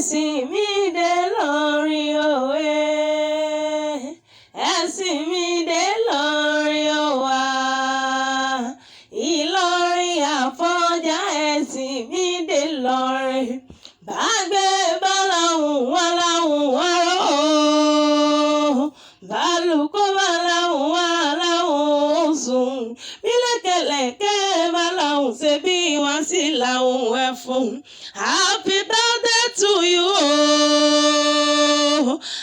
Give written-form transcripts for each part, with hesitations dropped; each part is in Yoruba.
ẹ̀sìn mi dé lọ́rin òwe, ẹ̀sìn mi dé lọ́rin òwa, Ìlọrin Àfọ̀njá ẹ̀sìn mi dé lọ́rin, bàgbé báláhùn wọn láhùn wọn rọ̀ ó, bálùkọ́ báláhùn wọn láhùn ó sùn, bílẹ̀kẹ̀lẹ̀kẹ̀ báláhùn ṣe bí wọ́n sì láhùn ẹ̀ fún. Happy birthday to you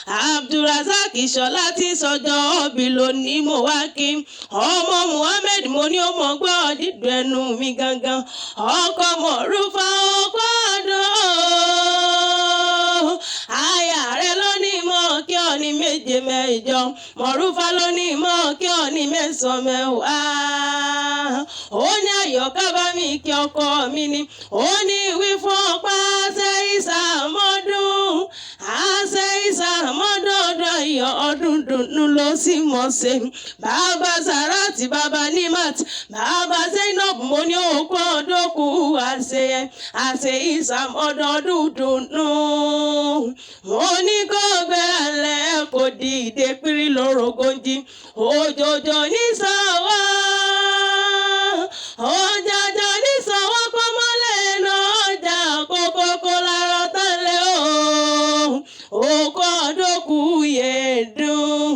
Abdulrasaq Ìṣọ̀lá tí sọjọ́ òbí lónìí mo wá kí ọmọ Muhammed mo ní ó mọ̀ gbọ́ dídùn ẹnu mi gangan ọkọ Mọ̀rúfà ọkọ àdó aya rẹ lónìí mọ̀ kí ọ ní méje mẹ́jọ Mọ̀rúfà lónìí mọ̀ kí ọ ní mẹ́sàn-án mẹ́wàá ó ní Àyọ̀ká bá mi kí ọkọ mi ni ó ní wí fún ọpá ṣe ìsàmọ́dún àṣẹ ìsàmọ́dún ọdún ayọ̀ ọdún dùnú ló sì mọ̀ ṣe bàbá Sàràtì bàbá Nimat bàbá Zainab mo ní òkú ọdọ́kù àṣẹ ìsàmọ́dún ọdún dùnú mo ní kó gbẹ̀rẹ̀ kò dìde pírí lórogójì òjòjò ní sọ́wọ́ ọjàjà ní sọ́wọ́ kọ́ mọ́lẹ̀ náà ọjà kókókó lára tẹ́lẹ̀ òkú ọdọ́kù yẹ̀dùn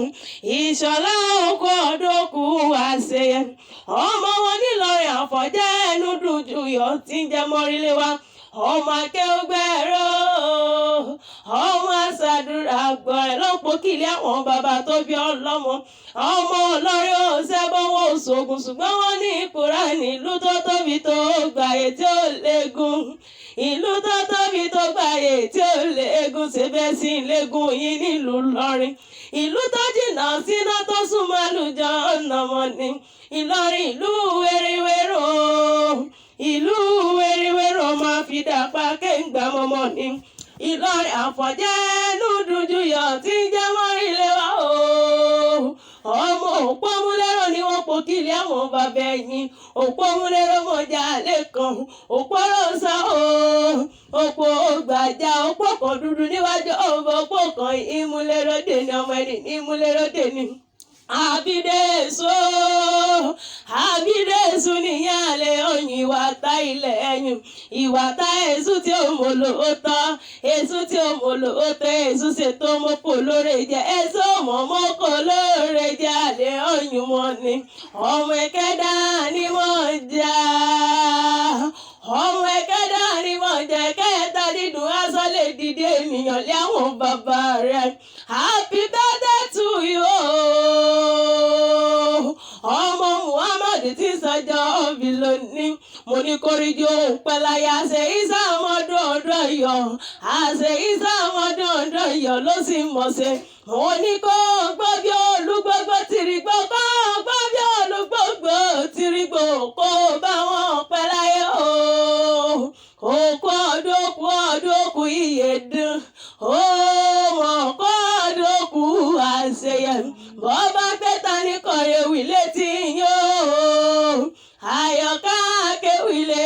Ìṣọ̀lá òkú ọdọ́kù àṣeyẹ ọmọ wọn nílọrin Àfọ̀njá ẹnu dùn jù yọ tí ń jẹ mọ́rílé wa ọmọ akẹ́wọ́gbẹ́rọ ọmọ àṣàdúrà àgbọ̀rẹ̀ lọ́pọ̀ kílẹ̀ àwọn bàbá tó bí ọlọ́mọ ọmọ ọlọ́rin ọ̀sẹ̀bọ̀wọ̀ òṣògùn ṣùgbọ́n wọ́n ní Kùránì ìlú tó tóbi tó gbàyè tí ó léegun ìlú tó tóbi tó gbàyè tí ó léegun ṣẹbẹ̀ sí léegun yìí nílùú Ìlọrin ìlú tó jìnnà síná tó súnmọ́ àlùjọ ọ̀nàmọ́ ni Ìlọrin ìlú wẹ́rẹ́wẹ́rọ́ ìlú wẹ́rẹ́wẹ́rọ́ máa fi dàpá kéńgbà mọ́mọ́ ni Ìlọrin Àfọ̀njá ẹnu dùjú yọ tí ń jẹ́ mọ́ ilé wa ọmọ Òpómúlérò ni wọ́n po kílẹ̀ àwọn bàbá ẹ̀yìn Òpómúlérò mọ̀já lẹ́kan Òpóròsà òpó gbàjà òpó kan dúdú níwájú ọ̀bọ̀ òpó kan ìmúlérò dèní ọmọ ẹni ní ìmúlérò dèní. Àbídẹ́sù níyàlẹ̀ oyin ìwà ta ilẹ̀ ẹ̀yìn ìwà ta èṣù tí ó mọ̀ lóòótọ́ èṣù tí ó mọ̀ lóòótọ́ èṣù ṣètò mọ́kò lóore jẹ́ èṣù mọ́kò lóore jẹ́ àlẹ́ oyin mọ́ ni ọmọ ẹ̀kẹ́dá ni wọ́n jà ọmọ ẹ̀kẹ́dá ni wọ́n jẹ́ kẹ́ẹ̀ta dídùn aṣọ lè dìde ènìyàn lé àwọn bàbá rẹ̀ happy birthday to you ọmọ Muhammad tí sọjọ́ òbí lónìí mo ní kórìjì òun pẹ́láyà àṣẹ ìsàmọ́dún ọdún Ọ̀yọ́ àṣẹ ìsàmọ́dún ọdún Ọ̀yọ́ ló sì mọ̀ ṣe mo ní kó gbọ́ bí olúgbógbó tìrìgbó kó gbọ́ bí olúgbógbó tìrìgbó kó bá wọn pẹ́láyà òkú ọdọ́kù ìyẹ̀dùn ọmọ ọdọ́kù àṣeyẹ bọ́bá pẹ́ta ní kọ̀rẹ́ wí létí yóò Àyọ̀ká kéwì lè